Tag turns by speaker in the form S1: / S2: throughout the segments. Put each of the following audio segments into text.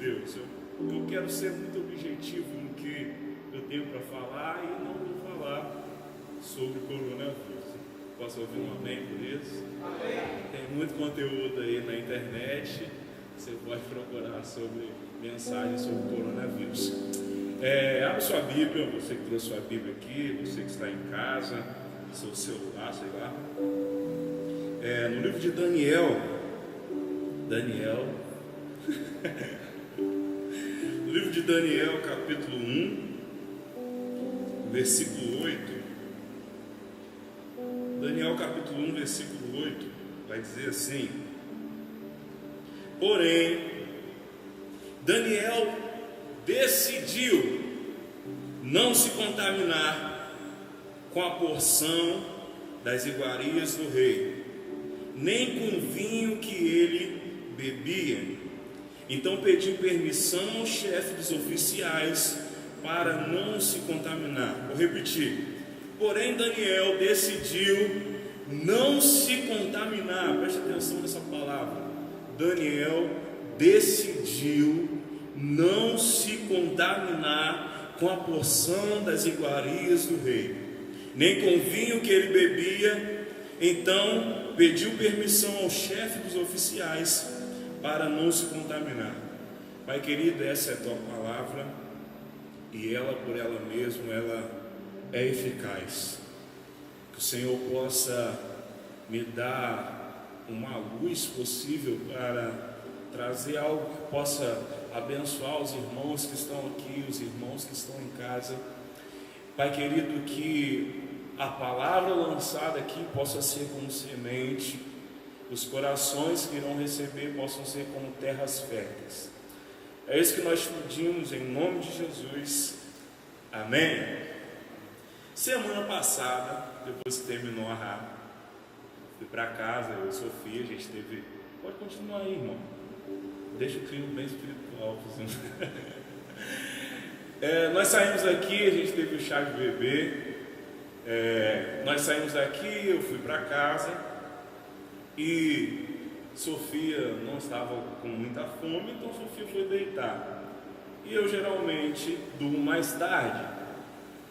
S1: Deus. Eu quero ser muito objetivo no que eu tenho para falar e não vou falar sobre o coronavírus. Posso ouvir um amém por isso? Amém. Tem muito conteúdo aí na internet. Você pode procurar sobre mensagens sobre o coronavírus. Abra sua Bíblia, você que trouxe sua Bíblia aqui, você que está em casa, seu celular, sei lá. No livro de Daniel, no livro de Daniel, capítulo 1, versículo 8. Daniel, capítulo 1, versículo 8, vai dizer assim: porém, Daniel decidiu não se contaminar com a porção das iguarias do rei, nem com o vinho que ele bebia. Então pediu permissão ao chefe dos oficiais para não se contaminar. Vou repetir. Porém, Daniel decidiu não se contaminar. Preste atenção nessa palavra. Daniel decidiu não se contaminar com a porção das iguarias do rei, nem com o vinho que ele bebia. Então pediu permissão ao chefe dos oficiais para não se contaminar. Pai querido, essa é a tua palavra e ela por ela mesma, ela é eficaz. Que o Senhor possa me dar uma luz possível para trazer algo que possa abençoar os irmãos que estão aqui, os irmãos que estão em casa. Pai querido, que a palavra lançada aqui possa ser como semente, os corações que irão receber possam ser como terras férteis. É isso que nós pedimos em nome de Jesus. Amém. Semana passada, depois que terminou a rádio, fui para casa, eu e Sofia, a gente teve... Pode continuar aí, irmão. Deixa o clima bem espiritual. Nós saímos daqui, a gente teve o chá de bebê. Nós saímos daqui, eu fui para casa e Sofia não estava com muita fome, então Sofia foi deitar. E eu geralmente durmo mais tarde,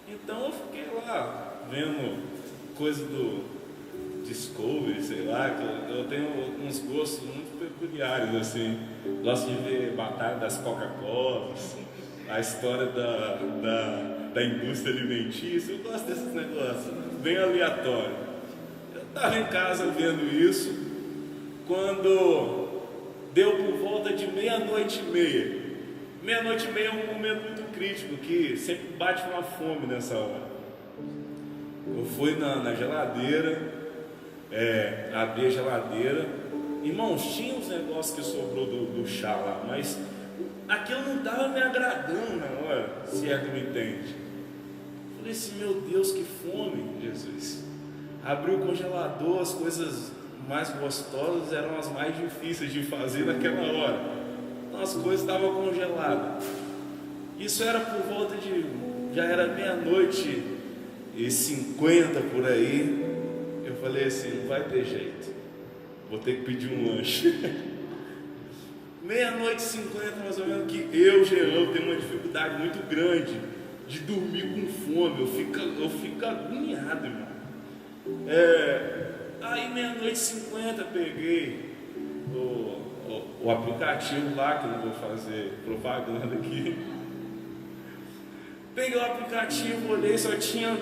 S1: então eu fiquei lá vendo coisa do Discovery, sei lá, que eu tenho uns gostos muito peculiares assim. Gosto de ver batalha das Coca-Colas, a história da indústria alimentícia. Eu gosto desses negócios, bem aleatório. Eu estava em casa vendo isso, quando deu por volta de meia-noite e meia. Meia-noite e meia é um momento muito crítico, que sempre bate uma fome nessa hora. Eu fui na geladeira, abri a geladeira. Irmãos, tinha uns negócios que sobrou do chá lá, mas aquilo não estava me agradando na hora, se é que me entende. Falei assim, meu Deus, que fome, Jesus. Abri o congelador, as coisas mais gostosas eram as mais difíceis de fazer naquela hora. Então as coisas estavam congeladas. Isso era por volta de... já era meia-noite e 50 por aí. Eu falei assim, não vai ter jeito, vou ter que pedir um lanche. Meia-noite e 50, mais ou menos, que eu, Jean, tenho uma dificuldade muito grande de dormir com fome. Eu fico agoniado, irmão. Aí meia-noite e 50 peguei o aplicativo lá, que eu não vou fazer propaganda aqui. Peguei o aplicativo, olhei, só tinha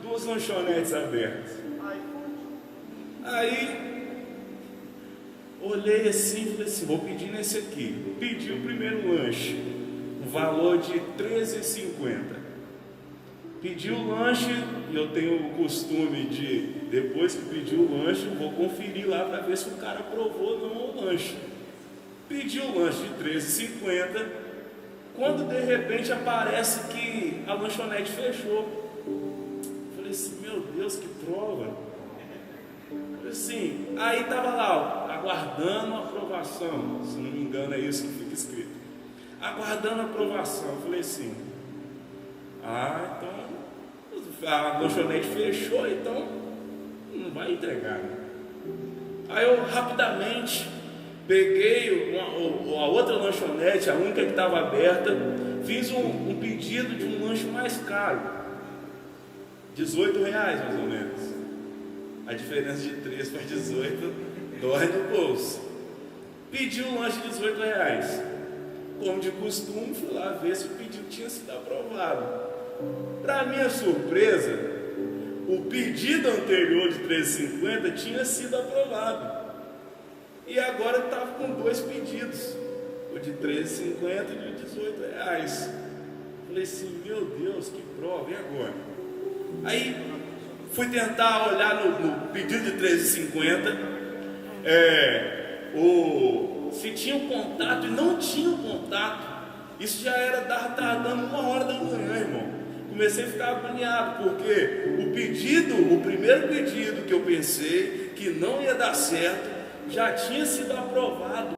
S1: 2 lanchonetes abertas. Aí olhei assim, falei assim, vou pedir nesse aqui. Pedi o primeiro lanche, o valor de R$13,50. Pedi o lanche e eu tenho o costume de, depois que pedi o lanche, vou conferir lá para ver se o cara aprovou ou não o lanche. Pedi o lanche de R$13,50, quando de repente aparece que a lanchonete fechou. Falei assim, meu Deus, que prova. Falei assim, aí estava lá, aguardando a aprovação, se não me engano é isso que fica escrito. Aguardando a aprovação. Eu falei assim, então a lanchonete fechou, então não vai entregar, né? Aí eu rapidamente Peguei a outra lanchonete, a única que estava aberta, fiz um pedido de um lanche mais caro, R$18 mais ou menos. A diferença de 3 para 18 dói no bolso. Pedi um lanche de R$18. Como de costume, fui lá ver se o pedido tinha sido aprovado. Para minha surpresa, o pedido anterior de R$13,50 tinha sido aprovado. E agora eu estava com 2 pedidos, o de R$13,50 e o de R$18. Falei assim, meu Deus, que prova, e agora? Aí fui tentar olhar no pedido de R$13,50, se tinha um contato, e não tinha um contato. Isso já estava dando 1h da manhã, irmão. Comecei a ficar agoniado, porque o primeiro pedido que eu pensei que não ia dar certo, já tinha sido aprovado.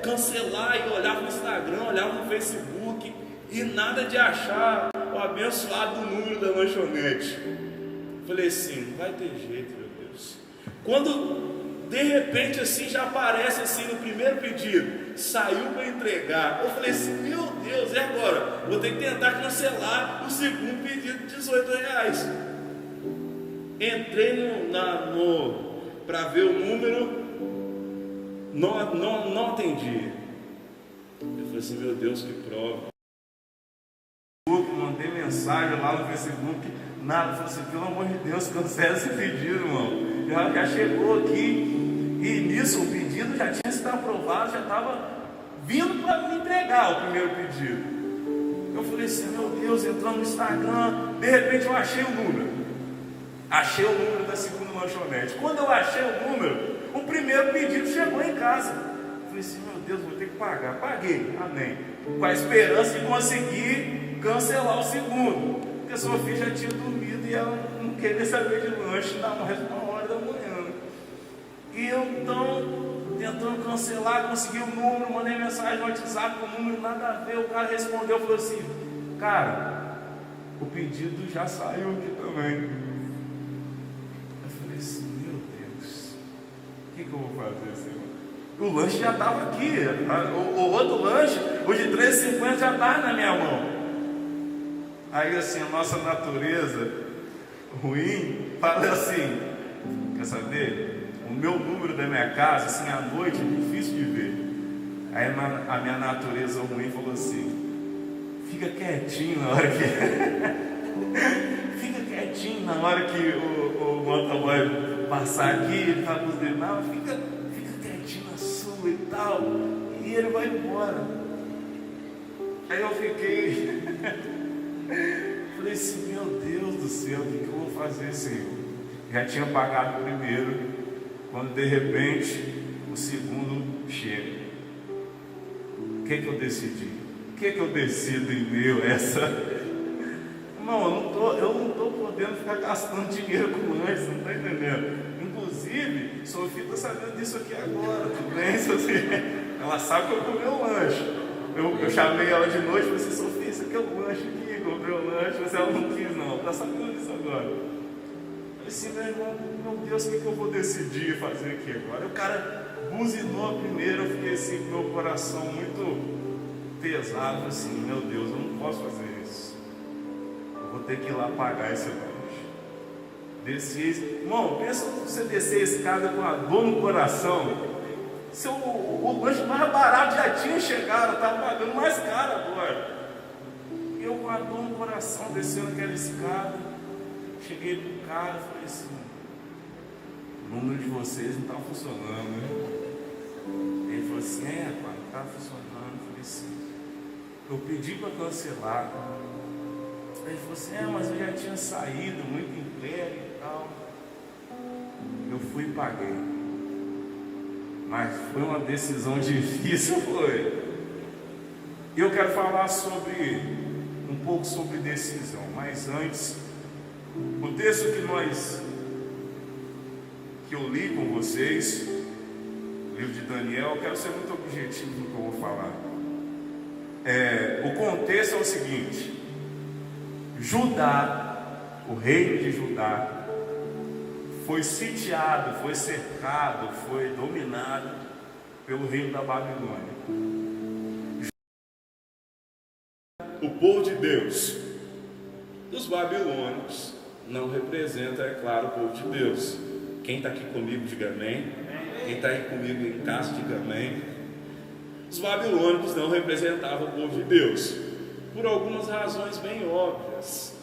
S1: Cancelar, e olhava no Instagram, olhava no Facebook, e nada de achar o abençoado número da lanchonete. Falei assim, não vai ter jeito, meu Deus. Quando de repente assim já aparece assim no primeiro pedido, saiu para entregar, eu falei assim, meu Deus, e agora? Vou ter que tentar cancelar o segundo pedido de R$18. Entrei para ver o número, não atendi. Eu falei assim, meu Deus, que prova. Mandei mensagem lá no Facebook, nada. Eu falei assim, pelo amor de Deus, cancela esse pedido, irmão. Já chegou aqui, e nisso o pedido já tinha sido aprovado, já estava vindo para me entregar o primeiro pedido. Eu falei assim, meu Deus, entrando no Instagram, de repente eu achei o número. Achei o número da segunda lanchonete. Quando eu achei o número, o primeiro pedido chegou em casa. Eu falei assim, meu Deus, vou ter que pagar. Paguei, amém. Com a esperança de conseguir cancelar o segundo, porque a sua filha já tinha dormido e ela não queria saber de lanche na mais 1h da manhã. E eu então, tentando cancelar, consegui o número, mandei mensagem no WhatsApp com o número, nada a ver. O cara respondeu, falou assim, cara, o pedido já saiu aqui também. Meu Deus, o que eu vou fazer, Senhor? O lanche já estava aqui, o outro lanche, o de R$13,50 já estava na minha mão. Aí assim, a nossa natureza ruim fala assim, quer saber? O meu número da minha casa, assim, à noite é difícil de ver. Aí a minha natureza ruim falou assim, fica quietinho na hora que fica quietinho na hora que o motoboy passar aqui, ele fala com os demais, fica quietinho na sua e tal, e ele vai embora. Aí eu fiquei falei assim, meu Deus do céu, o que eu vou fazer, Senhor? Já tinha pagado o primeiro, quando de repente o segundo chega. O que eu decidi? O que eu decido em meio a essa? Irmão, eu não estou podendo ficar gastando dinheiro com lanche, não está entendendo? Inclusive, Sofia está sabendo disso aqui agora, tudo bem, Sofia? Ela sabe que eu comi o lanche. Eu chamei ela de noite e falei assim, Sofia, isso aqui é o lanche aqui, comprei o lanche, mas ela não quis não, está sabendo disso agora. Eu falei assim, meu irmão, meu Deus, o que eu vou decidir fazer aqui agora? O cara buzinou a primeira, eu fiquei assim, com meu coração muito pesado, assim, meu Deus, eu não posso fazer isso. Eu vou ter que ir lá pagar esse lanche. Desci, irmão, pensa você descer a escada com a dor no coração. O lanche mais barato já tinha chegado, eu estava pagando mais caro agora. E eu com a dor no coração, descendo aquela escada, cheguei pro cara e falei assim, o número de vocês não está funcionando, né? Ele falou assim, pai, não está funcionando. Eu falei assim, eu pedi para cancelar. Ele falou assim, mas eu já tinha saído, muito entregue e tal. Eu fui e paguei. Mas foi uma decisão difícil, foi. Eu quero falar um pouco sobre decisão, mas antes, o texto que eu li com vocês, o livro de Daniel, eu quero ser muito objetivo no que eu vou falar. O contexto é o seguinte: Judá, o reino de Judá, foi sitiado, foi cercado, foi dominado pelo reino da Babilônia. O povo de Deus, os babilônicos, não representa, é claro, o povo de Deus. Quem está aqui comigo, diga amém. Quem está aí comigo em casa, diga amém. Os babilônicos não representavam o povo de Deus, por algumas razões bem óbvias.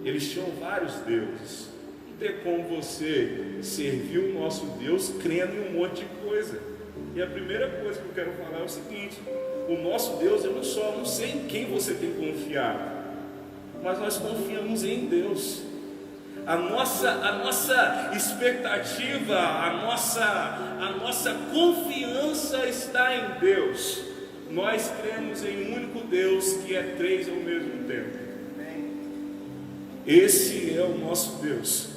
S1: Eles tinham vários deuses. Não tem como você servir o nosso Deus crendo em um monte de coisa. E a primeira coisa que eu quero falar é o seguinte: o nosso Deus é um só. Não sei em quem você tem confiado, mas nós confiamos em Deus. A nossa expectativa, a nossa confiança está em Deus. Nós cremos em um único Deus que é três ao mesmo tempo. Esse é o nosso Deus.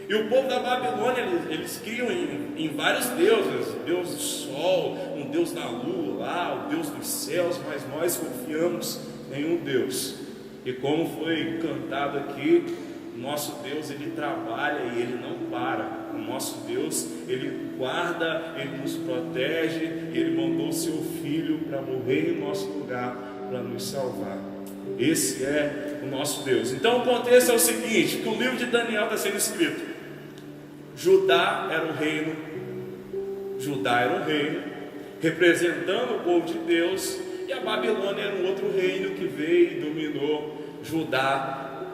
S1: E o povo da Babilônia, eles criam em vários deuses: o Deus do sol, um Deus da lua lá, o Deus dos céus, mas nós confiamos em um Deus. E como foi cantado aqui, nosso Deus, ele trabalha e ele não para. O nosso Deus, ele guarda, ele nos protege, e ele mandou o seu filho para morrer em nosso lugar, para nos salvar. Esse é o nosso Deus. Então o contexto é o seguinte: que o livro de Daniel está sendo escrito. Judá era um reino representando o povo de Deus, e a Babilônia era um outro reino que veio e dominou Judá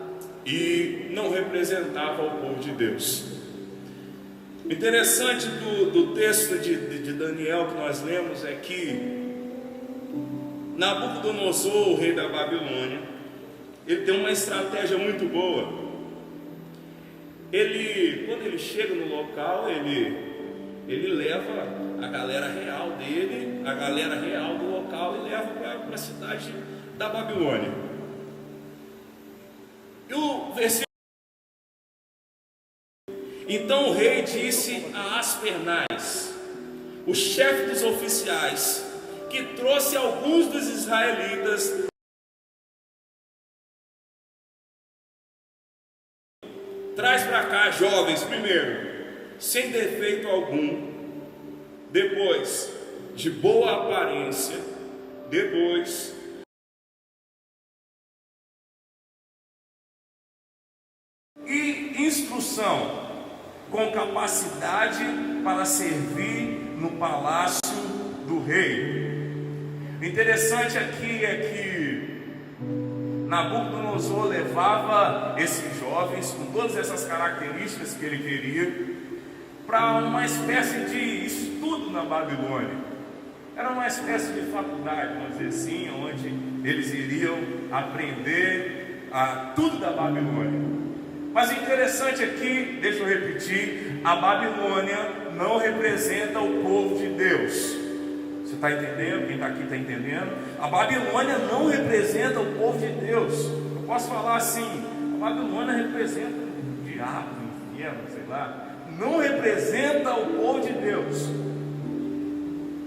S1: e não representava o povo de Deus. O interessante do texto de Daniel que nós lemos é que Nabucodonosor, o rei da Babilônia, ele tem uma estratégia muito boa. Quando ele chega no local, ele leva a galera real dele, a galera real do local, e leva para a cidade da Babilônia. E o versículo: então o rei disse a Aspernais, o chefe dos oficiais, que trouxe alguns dos israelitas, traz para cá jovens, primeiro, sem defeito algum, depois, de boa aparência, depois, e instrução, com capacidade para servir no palácio do rei. O interessante aqui é que Nabucodonosor levava esses jovens com todas essas características que ele queria para uma espécie de estudo na Babilônia. Era uma espécie de faculdade, vamos dizer assim, onde eles iriam aprender tudo da Babilônia. Mas o interessante aqui, deixa eu repetir, a Babilônia não representa o povo de Deus. Você está entendendo? Quem está aqui está entendendo? A Babilônia não representa o povo de Deus. Eu posso falar assim: a Babilônia representa o diabo, o inferno, sei lá. Não representa o povo de Deus.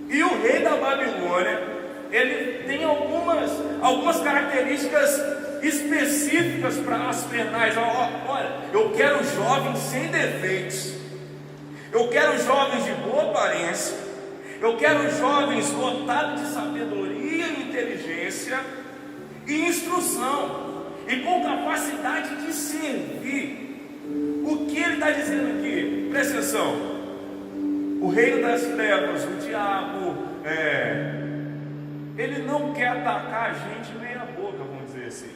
S1: E o rei da Babilônia, ele tem algumas características específicas para Aspernais. Olha, eu quero jovens sem defeitos, eu quero jovens de boa aparência, eu quero jovens lotados de sabedoria e inteligência e instrução, e com capacidade de servir. O que ele está dizendo aqui? Presta atenção: o reino das trevas, o diabo, ele não quer atacar a gente meia boca, vamos dizer assim.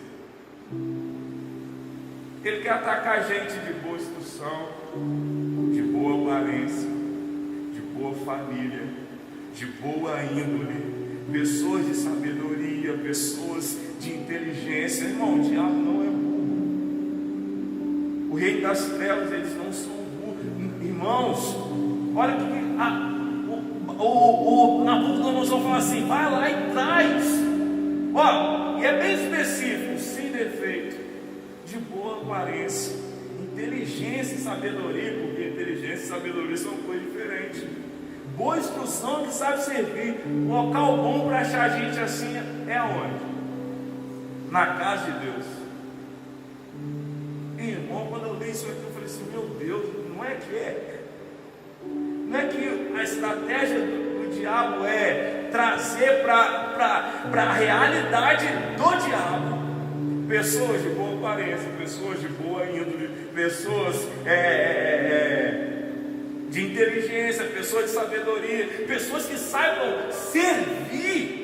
S1: Ele quer atacar a gente de boa instrução, de boa aparência, de boa família, de boa índole, pessoas de sabedoria, pessoas de inteligência. Irmão, o diabo não é burro. O reino das trevas, eles não são burros. Irmãos, olha que o Nabucodonosor fala assim: vai lá e traz. Ó, e é bem específico: sem defeito, de boa aparência, inteligência e sabedoria, porque inteligência e sabedoria são coisas diferentes. Boa instrução, que sabe servir. Um local bom para achar gente assim é aonde? Na casa de Deus. Irmão, quando eu li isso aqui, eu falei disse, meu Deus, não é que a estratégia do diabo é trazer para a realidade do diabo pessoas de boa aparência, pessoas de boa índole, pessoas de inteligência, pessoas de sabedoria, pessoas que saibam servir.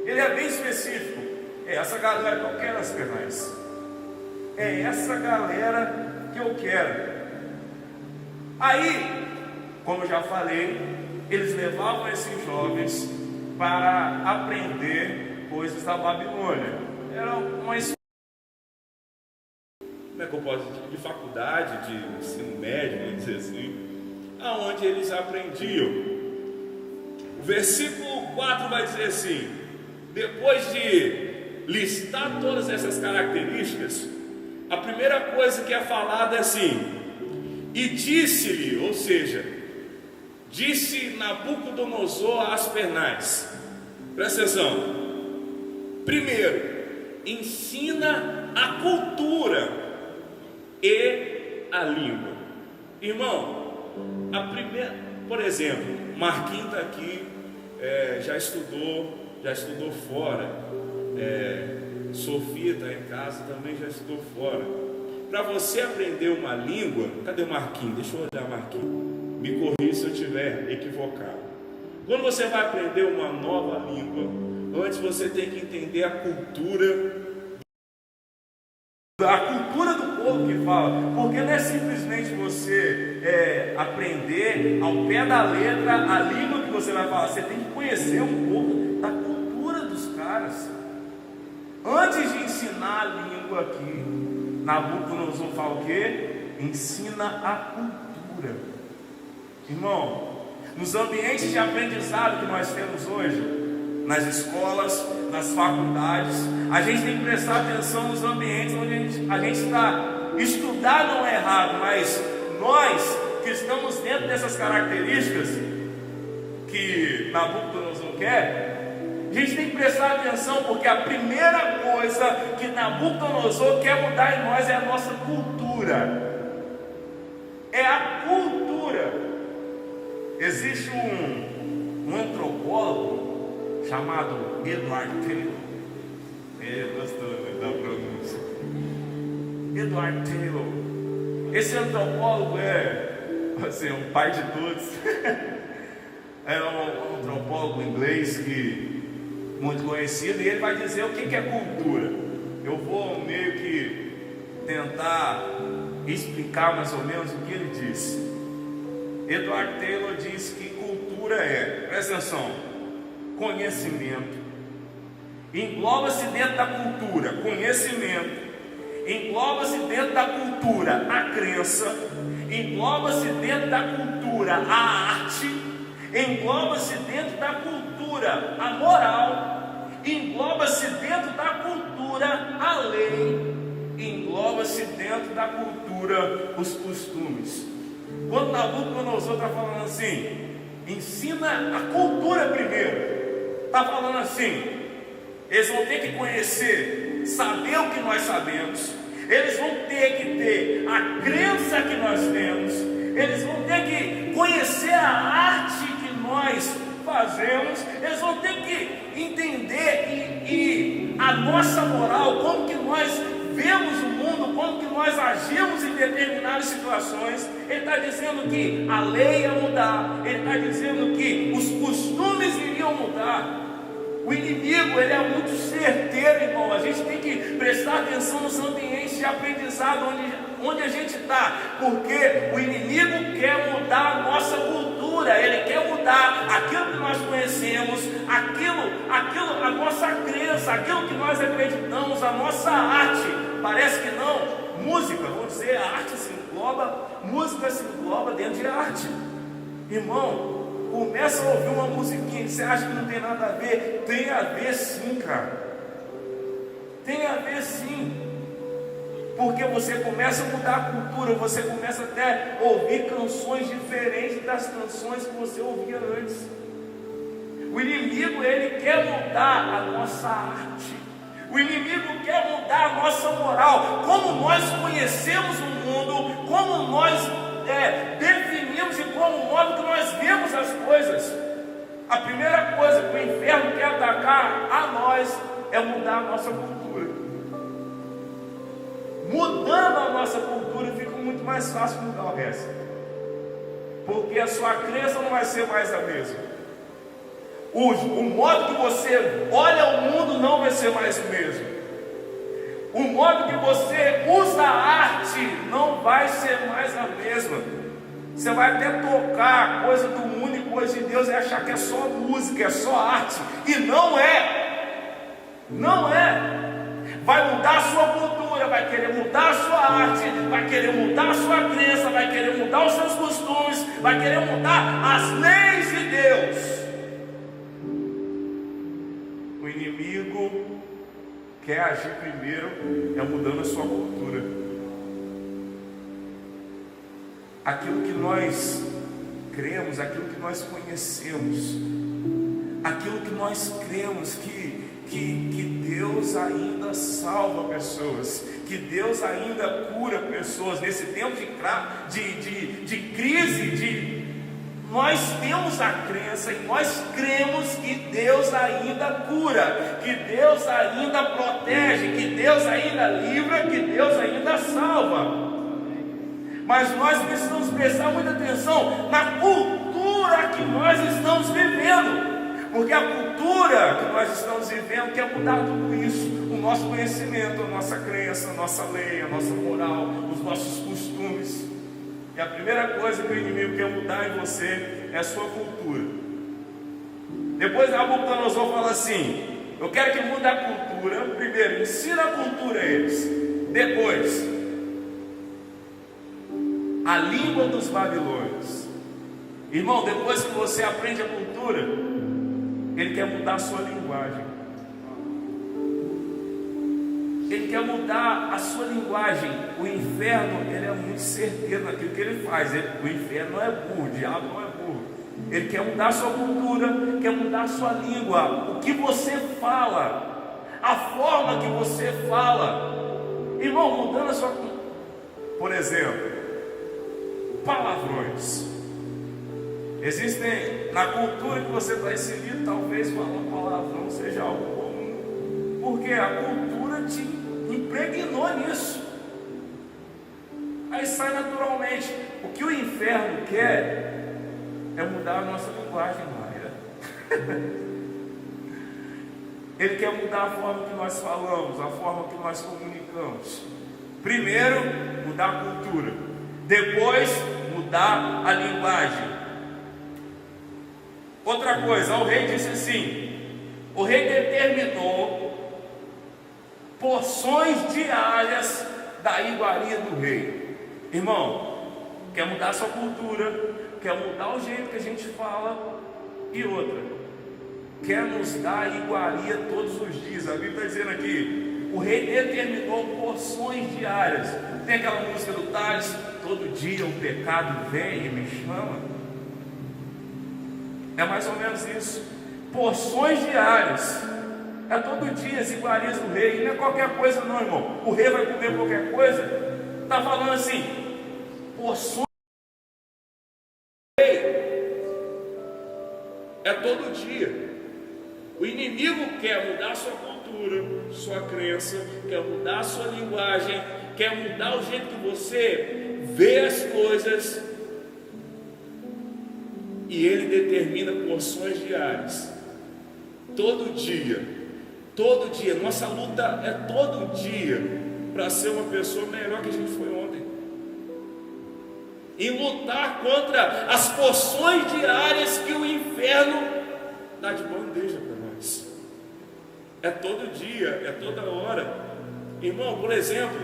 S1: Ele é bem específico. É essa galera que eu quero nas Pernais. É essa galera que eu quero. Aí, como eu já falei, eles levavam esses jovens para aprender coisas da Babilônia. Era uma escola, como é que eu posso dizer, de faculdade, de ensino médio, vamos dizer assim, aonde eles aprendiam. O versículo 4 vai dizer assim: depois de listar todas essas características, a primeira coisa que é falada é assim: e disse-lhe, ou seja, disse Nabucodonosor a Aspenaz. Presta atenção. Primeiro, ensina a cultura e a língua. Irmão, a primeira, por exemplo, Marquinhos está aqui, já estudou fora. Sofia está em casa, também já estudou fora. Para você aprender uma língua, cadê o Marquinhos? Deixa eu olhar, Marquinhos. Me corrija se eu estiver equivocado. Quando você vai aprender uma nova língua, antes você tem que entender a cultura do povo que fala, porque não é simplesmente você aprender ao pé da letra a língua que você vai falar. Você tem que conhecer um pouco da cultura dos caras. Antes de ensinar a língua aqui, Nabucodonosor fala o quê? Ensina a cultura. Irmão, nos ambientes de aprendizado que nós temos hoje, nas escolas, nas faculdades, a gente tem que prestar atenção nos ambientes onde a gente está. Estudar não é errado, mas nós que estamos dentro dessas características que Nabucodonosor quer, a gente tem que prestar atenção, porque a primeira coisa que Nabucodonosor quer mudar em nós é a nossa cultura. É a cultura. Existe um antropólogo chamado Edward Taylor. Ele gostou da pronúncia. Edward Taylor. Esse antropólogo é assim, um pai de todos. É um antropólogo inglês muito conhecido, e ele vai dizer o que é cultura. Eu vou meio que tentar explicar mais ou menos o que ele disse. Edward Taylor disse que cultura presta atenção, conhecimento. Engloba-se dentro da cultura conhecimento, engloba-se dentro da cultura a crença, engloba-se dentro da cultura a arte, engloba-se dentro da cultura a moral, engloba-se dentro da cultura a lei, engloba-se dentro da cultura os costumes. Quando Nabucodonosor está falando assim, ensina a cultura primeiro, está falando assim, eles vão ter que conhecer, saber o que nós sabemos, eles vão ter que ter a crença que nós temos, eles vão ter que conhecer a arte que nós fazemos, eles vão ter que entender e a nossa moral, como que nós vemos o mundo, como que nós agimos em determinadas situações. Ele está dizendo que a lei ia mudar, ele está dizendo que os costumes iriam mudar. O inimigo, ele é muito certeiro, irmão. A gente tem que prestar atenção nos ambientes de aprendizado onde a gente está, porque o inimigo quer mudar a nossa cultura, ele quer mudar aquilo que nós conhecemos, aquilo, a nossa crença, aquilo que nós acreditamos, a nossa arte. Parece que não. Música, vou dizer, a arte se engloba, música se engloba dentro de arte. Irmão, começa a ouvir uma musiquinha que você acha que não tem nada a ver. Tem a ver sim, cara. Tem a ver sim. Porque você começa a mudar a cultura, você começa até a ouvir canções diferentes das canções que você ouvia antes. O inimigo, ele quer mudar a nossa arte. O inimigo quer mudar a nossa moral. Como nós conhecemos o mundo, como nós definimos e como o modo que nós vemos as coisas. A primeira coisa que o inferno quer atacar a nós é mudar a nossa cultura. Mudando a nossa cultura fica muito mais fácil mudar o resto, porque a sua crença não vai ser mais a mesma. O modo que você olha o mundo não vai ser mais o mesmo. O modo que você usa a arte não vai ser mais a mesma. Você vai até tocar coisa do mundo e coisa de Deus e achar que é só música, é só arte. E não é. Não é. Vai mudar a sua cultura, vai querer mudar a sua arte, vai querer mudar a sua crença, vai querer mudar os seus costumes, vai querer mudar as leis de Deus. O inimigo quer agir primeiro mudando a sua cultura. Aquilo que nós cremos, aquilo que nós conhecemos, aquilo que nós cremos que Deus ainda salva pessoas, que Deus ainda cura pessoas. Nesse tempo de crise, nós temos a crença e nós cremos que Deus ainda cura, que Deus ainda protege, que Deus ainda livra, que Deus ainda salva. Mas nós precisamos prestar muita atenção na cultura que nós estamos vivendo. Porque a cultura que nós estamos vivendo quer mudar tudo isso. O nosso conhecimento, a nossa crença, a nossa lei, a nossa moral, os nossos costumes. E a primeira coisa que o inimigo quer mudar em você é a sua cultura. Depois Nabucodonosor fala assim: eu quero que mude a cultura. Primeiro, ensina a cultura a eles. Depois, a língua dos babilônios. Irmão, depois que você aprende a cultura, ele quer mudar a sua linguagem. Ele quer mudar a sua linguagem. O inferno, ele é muito certeiro naquilo que ele faz. O inferno não é burro, o diabo não é burro. Ele quer mudar a sua cultura, quer mudar a sua língua. O que você fala, a forma que você fala. Irmão, mudando a sua cultura. Por exemplo, palavrões. Existem, na cultura que você está inserido, talvez falar palavrão seja algo comum, porque a cultura te impregnou nisso. Aí sai naturalmente. O que o inferno quer é mudar a nossa linguagem, Maia. Ele quer mudar a forma que nós falamos, a forma que nós comunicamos. Primeiro, mudar a cultura. Depois, mudar a linguagem. Outra coisa, o rei disse assim: o rei determinou porções diárias da iguaria do rei. Irmão, quer mudar a sua cultura, quer mudar o jeito que a gente fala. E outra, quer nos dar iguaria todos os dias. A Bíblia está dizendo aqui: o rei determinou porções diárias. Tem aquela música do Tales: todo dia o pecado vem e me chama. É mais ou menos isso. Porções diárias. É todo dia as iguarias do rei. Não é qualquer coisa não, irmão. O rei vai comer qualquer coisa. Está falando assim: porções do rei. É todo dia. O inimigo quer mudar a sua cultura, sua crença, quer mudar a sua linguagem, quer mudar o jeito que você vê as coisas. E ele determina porções diárias. Todo dia. Nossa luta é todo dia para ser uma pessoa melhor que a gente foi ontem. E lutar contra as porções diárias que o inferno dá de bandeja para nós. É todo dia, é toda hora. Irmão, por exemplo,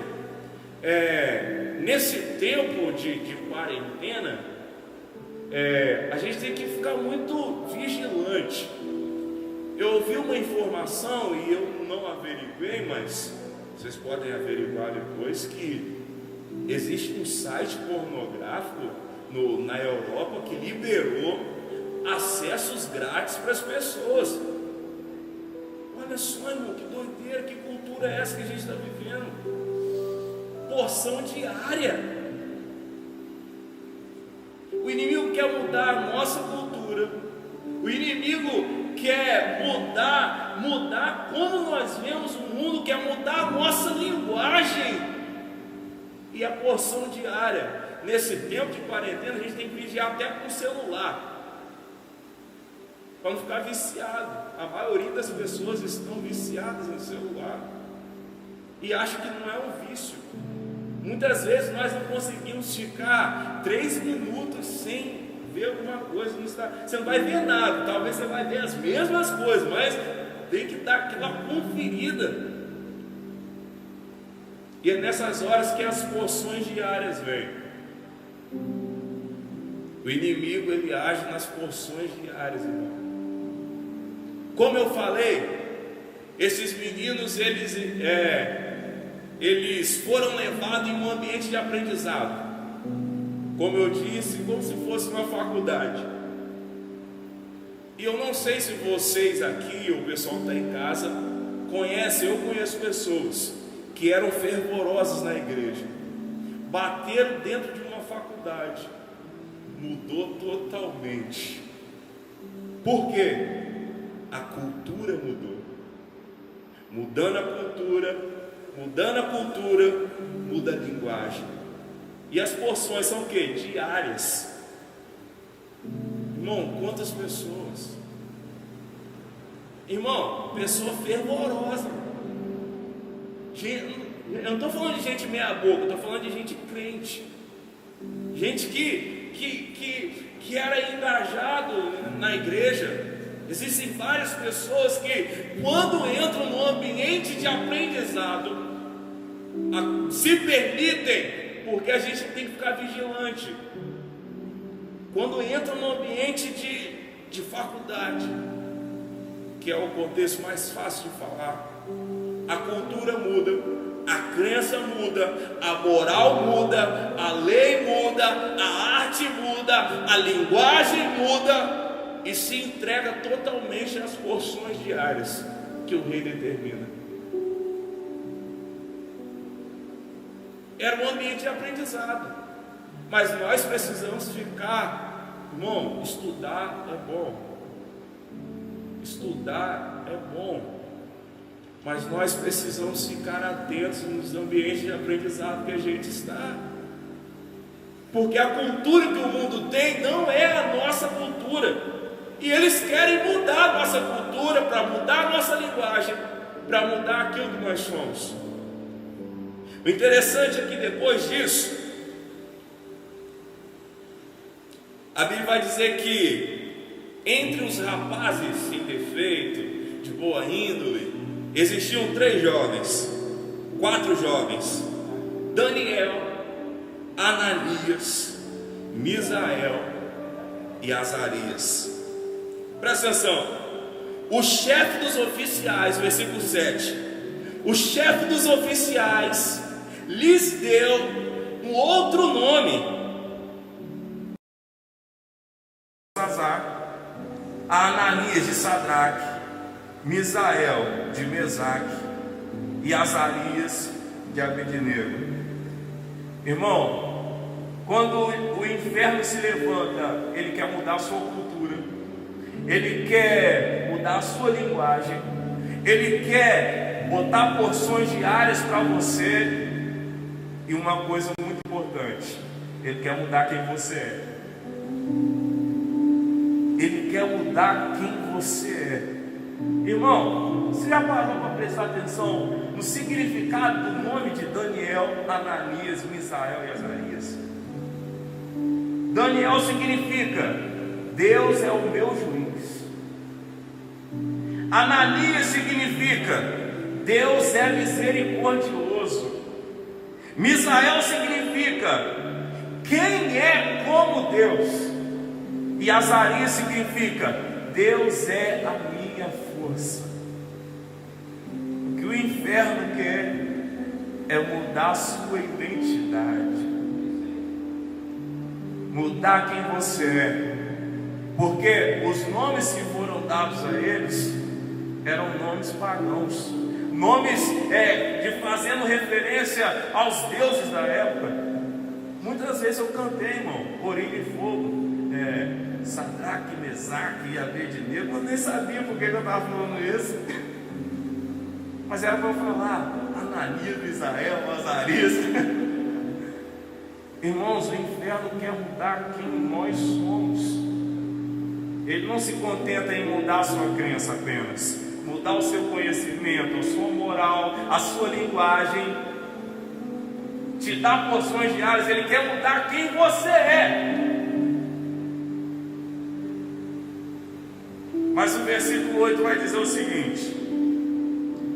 S1: nesse tempo de quarentena, a gente tem que ficar muito vigilante. Eu ouvi uma informação e eu não averiguei, mas vocês podem averiguar depois, que existe um site pornográfico na Europa que liberou acessos grátis para as pessoas. Olha só, irmão, que doideira, que cultura é essa que a gente está vivendo? Porção diária. O inimigo quer mudar a nossa cultura. O inimigo quer mudar como nós vemos o mundo, quer mudar a nossa linguagem e a porção diária. Nesse tempo de quarentena, a gente tem que vigiar até com o celular, para não ficar viciado. A maioria das pessoas estão viciadas no celular e acham que não é um vício. Muitas vezes nós não conseguimos ficar 3 minutos sem ver alguma coisa no Instagram. Você não vai ver nada, talvez você vai ver as mesmas coisas, mas tem que dar aquela conferida. E é nessas horas que as porções diárias vêm. O inimigo, ele age nas porções diárias, irmão. Como eu falei, esses meninos, eles foram levados em um ambiente de aprendizado. Como eu disse, como se fosse uma faculdade. E eu não sei se vocês aqui, ou o pessoal que está em casa, conhecem. Eu conheço pessoas que eram fervorosas na igreja, bateram dentro de uma faculdade, mudou totalmente. Por quê? A cultura mudou. Mudando a cultura, muda a linguagem. E as porções são o quê? Diárias. Irmão, quantas pessoas? Irmão, pessoa fervorosa. Eu não estou falando de gente meia boca, estou falando de gente crente. Gente que era engajado na igreja. Existem várias pessoas que, quando entram no ambiente de aprendizado, se permitem, porque a gente tem que ficar vigilante. Quando entram no ambiente de faculdade, que é o contexto mais fácil de falar, a cultura muda, a crença muda, a moral muda, a lei muda, a arte muda, a linguagem muda, e se entrega totalmente às porções diárias que o rei determina. Era um ambiente de aprendizado, mas nós precisamos ficar, irmão, estudar é bom, mas nós precisamos ficar atentos nos ambientes de aprendizado que a gente está, porque a cultura que o mundo tem não é a nossa cultura. E eles querem mudar a nossa cultura, para mudar a nossa linguagem, para mudar aquilo que nós somos. O interessante é que depois disso, a Bíblia vai dizer que entre os rapazes sem defeito, de boa índole, existiam 4 jovens: Daniel, Ananias, Misael e Azarias. Presta atenção, o chefe dos oficiais, versículo 7, o chefe dos oficiais lhes deu um outro nome: a Ananias de Sadraque, Misael de Mesaque e Azarias de Abednego. Irmão, quando o inferno se levanta, ele quer mudar a sua cultura, ele quer mudar a sua linguagem, ele quer botar porções diárias para você, e uma coisa muito importante, ele quer mudar quem você é. Ele quer mudar quem você é. Irmão, você já parou para prestar atenção no significado do nome de Daniel, Ananias, Misael e Azarias? Daniel significa: Deus é o meu juiz. Ananias significa: Deus é misericordioso. Misael significa: quem é como Deus? E Azarias significa: Deus é a minha força. O que o inferno quer é mudar a sua identidade, mudar quem você é, porque os nomes que foram dados a eles eram nomes pagãos, nomes de fazendo referência aos deuses da época. Muitas vezes eu cantei, irmão, Orelha e Fogo. Sadraque, Mesaque e Abednego. Eu nem sabia por que eu estava falando isso, mas era para eu falar Ananias, Misael, Azarias. Irmãos, o inferno quer mudar quem nós somos. Ele não se contenta em mudar a sua crença apenas, mudar o seu conhecimento, a sua moral, a sua linguagem, te dar porções diárias. Ele quer mudar quem você é. Mas o versículo 8 vai dizer o seguinte,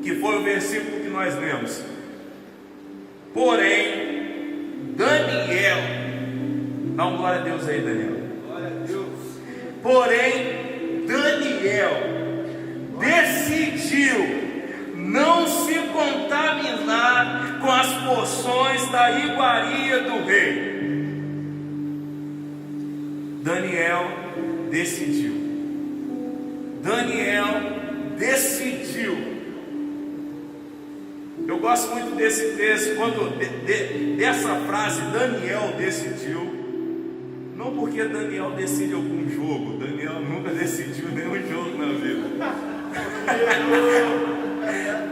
S1: que foi o versículo que nós lemos: porém, Daniel, dá uma glória a Deus aí, Daniel.
S2: Glória a Deus.
S1: Porém, Daniel decidiu não se contaminar com as porções da iguaria do rei. Daniel decidiu. Eu gosto muito desse texto, dessa frase, Daniel decidiu. Não porque Daniel decide algum jogo. Daniel nunca decidiu nenhum jogo na vida.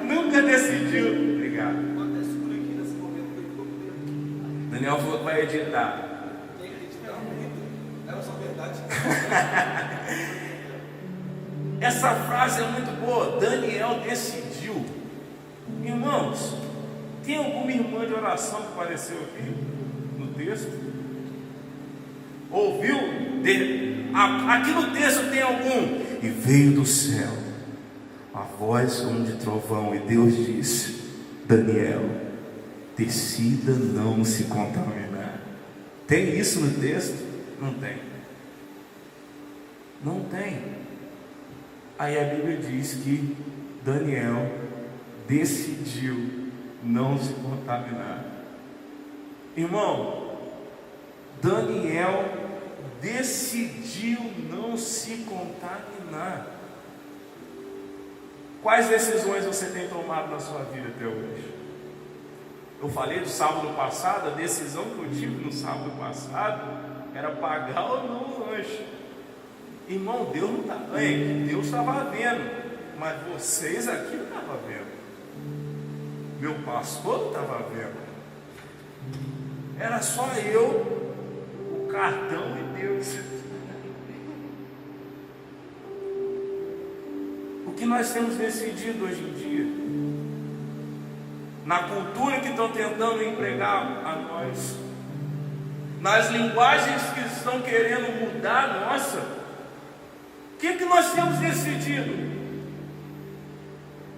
S1: Nunca decidiu. Obrigado. Daniel falou que vai editar.
S2: Era só verdade.
S1: Essa frase é muito boa. Daniel decidiu. Irmãos, tem alguma irmã de oração que apareceu aqui no texto? Ouviu? Aqui no texto tem algum. E veio do céu a voz como de trovão, e Deus disse: Daniel, decida não se contaminar. Tem isso no texto? Não tem. Não tem. Aí a Bíblia diz que Daniel decidiu não se contaminar. Irmão, Daniel decidiu não se contaminar. Quais decisões você tem tomado na sua vida até hoje? Eu falei do sábado passado, a decisão que eu tive no sábado passado era pagar ou não o lanche. Irmão, Deus não estava vendo, Deus estava vendo, mas vocês aqui não estavam vendo. Meu pastor não estava vendo. Era só eu, o cartão e Deus. O que nós temos decidido hoje em dia, na cultura que estão tentando empregar a nós, nas linguagens que estão querendo mudar a nossa, o que nós temos decidido?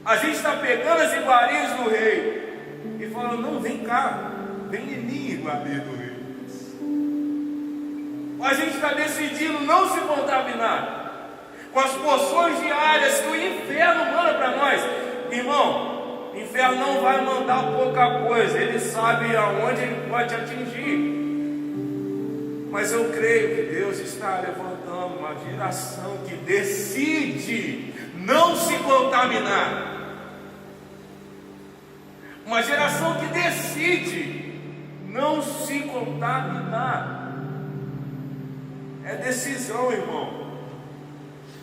S1: A gente está pegando as iguarias do rei e falando: não, vem cá, vem em mim, iguaria do rei. A gente está decidindo não se contaminar com as porções diárias que o inferno manda para nós. Irmão, o inferno não vai mandar pouca coisa, ele sabe aonde ele pode atingir. Mas eu creio que Deus está levantando uma geração que decide não se contaminar. Uma geração que decide não se contaminar. É decisão, irmão.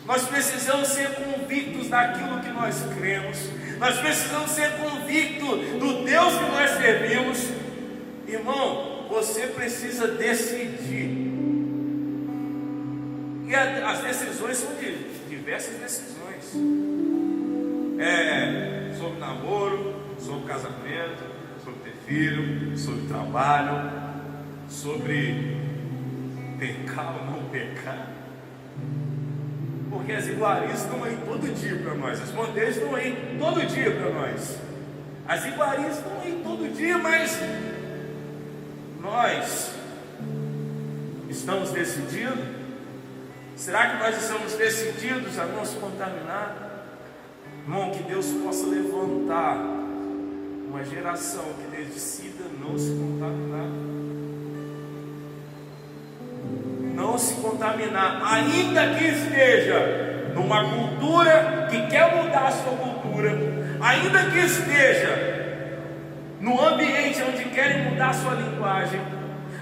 S1: Nós precisamos ser convictos daquilo que nós cremos. Nós precisamos ser convictos do Deus que nós servimos. Irmão, você precisa decidir. E as decisões são diversas decisões. Sobre namoro, sobre casamento, sobre ter filho, sobre trabalho, sobre pecar ou não pecar. Porque as iguarias estão aí todo dia para nós, as bandeiras estão aí todo dia para nós, as iguarias estão aí todo dia, mas nós estamos decididos? Será que nós estamos decididos a não se contaminar? Irmão, que Deus possa levantar uma geração que decida não se contaminar. Não se contaminar, ainda que esteja numa cultura que quer mudar a sua cultura, ainda que esteja no ambiente onde querem mudar a sua linguagem,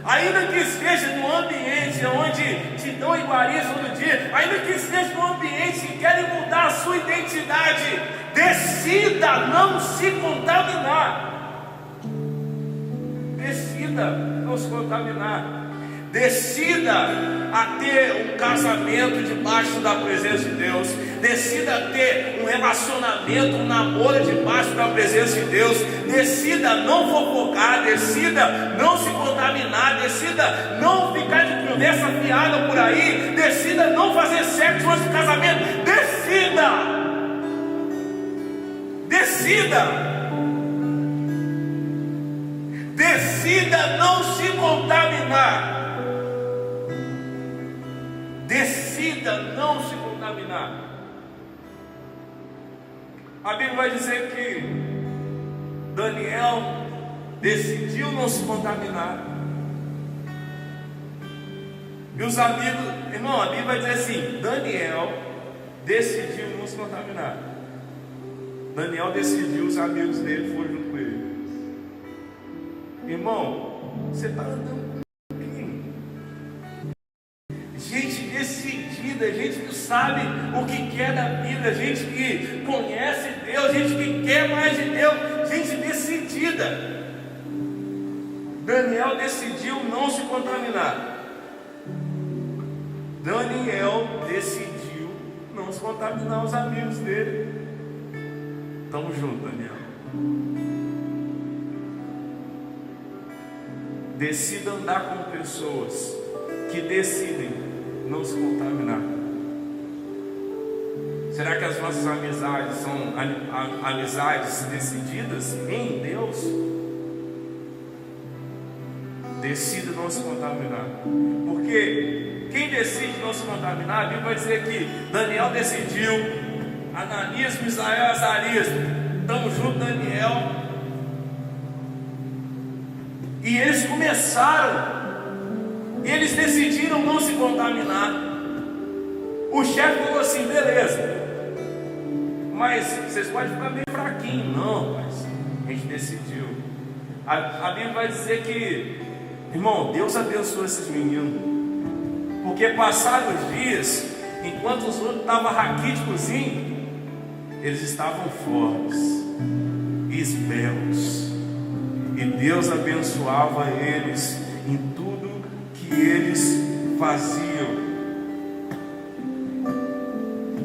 S1: ainda que esteja num ambiente onde te dão iguarias todo dia, ainda que esteja num ambiente que querem mudar a sua identidade, decida não se contaminar. Decida não se contaminar. Decida a ter um casamento debaixo da presença de Deus. Decida a ter um relacionamento, um namoro debaixo da presença de Deus. Decida não fofocar. Decida não se contaminar. Decida não ficar de conversa fiada por aí. Decida não fazer sexo antes do casamento. Decida. Decida não se contaminar. Decida não se contaminar. A Bíblia vai dizer que Daniel decidiu não se contaminar. E os amigos, irmão, a Bíblia vai dizer assim: Daniel decidiu não se contaminar. Daniel decidiu, os amigos dele foram junto com ele. Irmão, você está andando gente decidida, gente que sabe o que quer da vida, gente que conhece Deus, gente que quer mais de Deus, gente decidida. Daniel decidiu não se contaminar. Daniel decidiu não se contaminar, os amigos dele. Tamo junto, Daniel. Decida andar com pessoas que decidem não se contaminar. Será que as nossas amizades são amizades decididas em Deus? Decida não se contaminar. Porque quem decide não se contaminar, a Bíblia vai dizer que Daniel decidiu. Ananias, Misael e Azarias, estamos juntos, Daniel. E eles começaram. Eles decidiram não se contaminar. O chefe falou assim: beleza, mas vocês podem ficar meio fraquinhos. Não, mas a gente decidiu. A Bíblia vai dizer que, irmão, Deus abençoou esses meninos. Porque passados os dias, enquanto os outros estavam raquíticos, eles estavam fortes, esbelos. E Deus abençoava eles em tudo que eles faziam.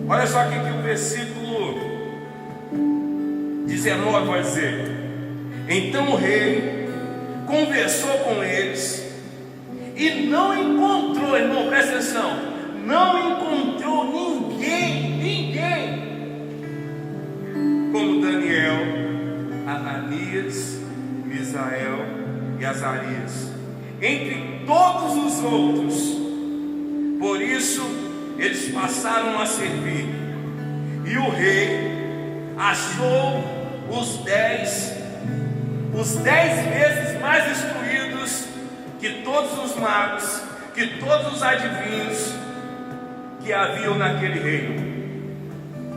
S1: Olha só o que o versículo 19 vai dizer: então o rei conversou com eles e não encontrou, irmão, presta atenção, não encontrou ninguém como Daniel, Ananias, Misael e Azarias entre todos os outros. Por isso eles passaram a servir. E o rei achou os 10 vezes mais instruídos que todos os magos, que todos os adivinhos que haviam naquele reino.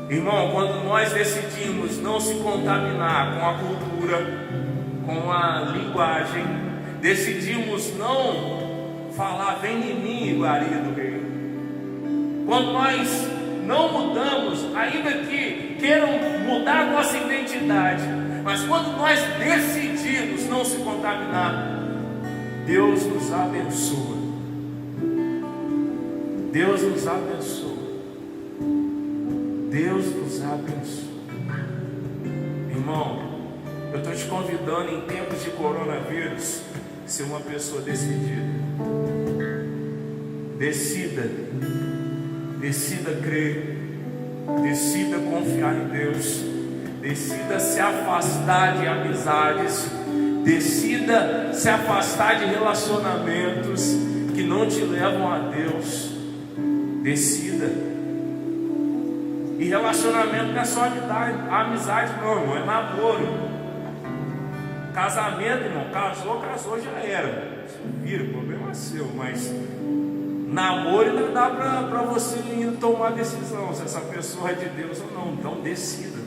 S1: Irmão, quando nós decidimos não se contaminar com a cultura, com a linguagem, decidimos não falar vem em mim, iguaria do rei. Quando nós não mudamos, ainda que queiram mudar a nossa identidade, mas quando nós decidimos não se contaminar, Deus nos abençoa. Deus nos abençoa. Deus nos abençoa. Irmão, eu estou te convidando em tempos de coronavírus ser uma pessoa decidida. Decida crer, decida confiar em Deus, decida se afastar de amizades, decida se afastar de relacionamentos que não te levam a Deus. Decida. E relacionamento não é só amizade não, irmão, é namoro. Casamento, irmão, casou, já era. Se vira, o problema é seu, mas namoro ainda dá para você ir tomar decisão se essa pessoa é de Deus ou não. Então decida.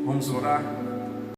S1: Vamos orar.